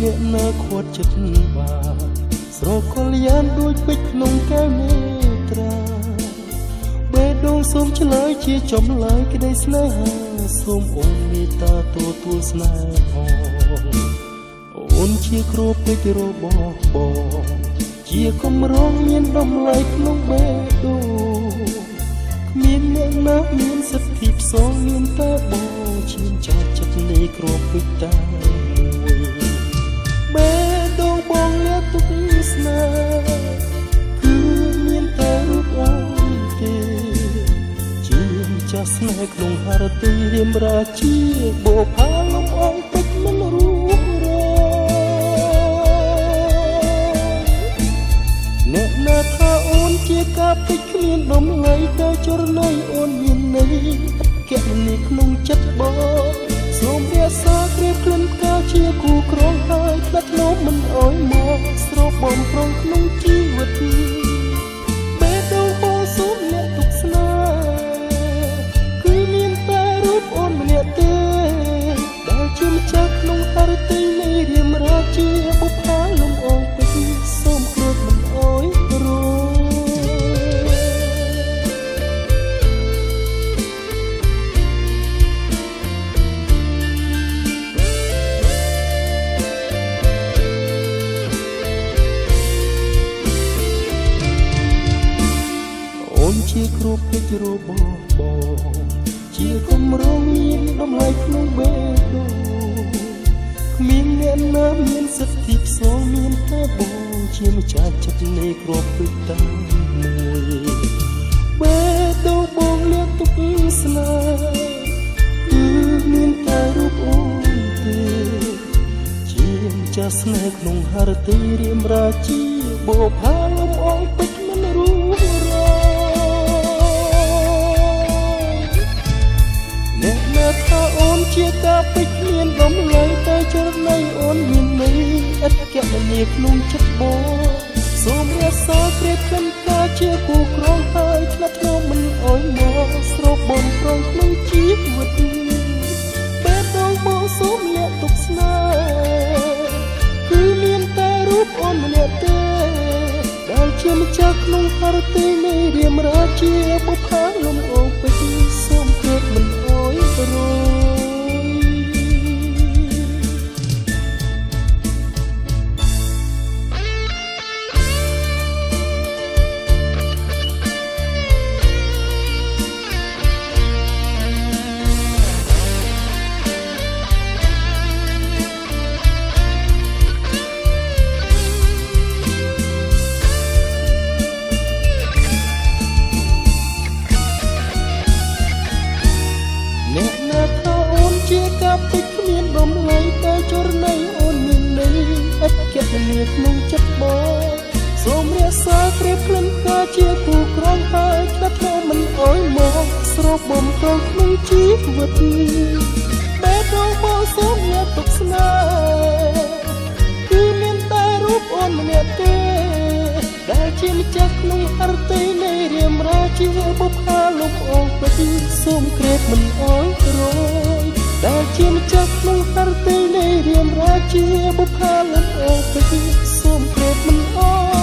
អ្នកណាខួតចិត្តបាស្រកលយ៉ានដូចពេជ្រក្នុងកែវមេត្រាបេះដូងសូមឆ្លើយជាចម្លើយក្តីស្នេហាសូមអូនមេត្តាទទួលស្នេហ៍អូនជាគ្រូពេជ្ររបស់បងជាកំរងមានតម្លៃក្នុងបេះដូងគ្មានអ្នកណាមានសិទ្ធិផ្សងមានតែបងឈាមចាស់ចិត្តនៃគ្រូពេជ្រតែបេះដូងបងលាទុកស្នេហ៍គឺមានតែរូបអូនទេជាចាស់ស្នេហ៍ក្នុងហរទីរៀមរាជាបោផាលំអងពេជ្រមិនរូបរងអ្នកណាថាអូនជាការពេជ្រគ្មានតម្លៃតែចរណៃអូនមានន័យកែនេះក្នុងចិត្តបងសូមរក្សាគ្រាក្លិនកាជាគូក្រងហើយផ្លាត់នោមមិនអោយមកស្រោបបំប្រងក្នុងជីវិតបេះដូងបងសូមអ្នកទុកស្នេហ៍គឺមានតែរូបអូនម្នាក់ទេដែលជាម្ចាស់ក្នុងហឫទ័យនៃរាមរាជាបុប្ផាលំអងពេជ្រសូមគ្រួតមិនអោយរងជាគ្រូពេជ្ររបស់បងជាកំរងមានតម្លៃក្នុងបេះដូងគ្មានអ្នកណាមានសិទ្ធិផ្សងមានតែបងជាម្ចាស់ចិត្តនៃគ្រូពេជ្រតែមួយបេះដូងបងលាក់ទុកស្នេហ៍គឺមានតែរូបអូនទេជាម្ចាស់ស្នេហ៍ក្នុងហឫទ័យរៀមរាជាបោផាលំអងពេជ្រមិនរូបរងថាអូនជាការពេជ្រគ្មានតម្លៃតែចរណៃអូនមានន័យឥតកៈនីក្នុងចិត្តបងសូមរក្សាគ្រាក្លិនកាជាគូក្រងហើយឆ្លាត់ធ្នោមមិនអោយមកស្រោបបំប្រងក្នុងជីវិតបេះដូងបងសូមលាក់ទុកស្នេហ៍គឺមានតែរូបអូនម្នាក់ទេដែលជាម្ចាស់ក្នុងហឫទ័យនៃរាមរាជាបុប្ផាលំអងពេជ្រសូមគ្រួតមិនអោយរងអ្នកណាថាអូនជាការពេជ្រគ្មានតម្លៃតែចរណៃអូនមានន័យឥតកៈនីក្នុងចិត្តបងសូមរក្សាគ្រាក្លិនកាជាគូក្រងហើយឆ្លាត់ធ្នោមមិនអោយមកស្រោបបំប្រងក្នុងជីវិតបេះដូងបងសូមលាក់ទុកស្នេហ៍គឺមានតែរូបអូនម្នាក់ទេដែលជាម្ចាស់ក្នុងហឫទ័យនៃរាមរាជាបុប្ផាលំអងពេជ្រសូមគ្រាតមិនអោយរងដែលជាម្ចាស់ក្នុងហឫទ័យនៃរាមរាជាបុប្ផាលំអងពេជ្រសូមគ្រាតមិនអោយ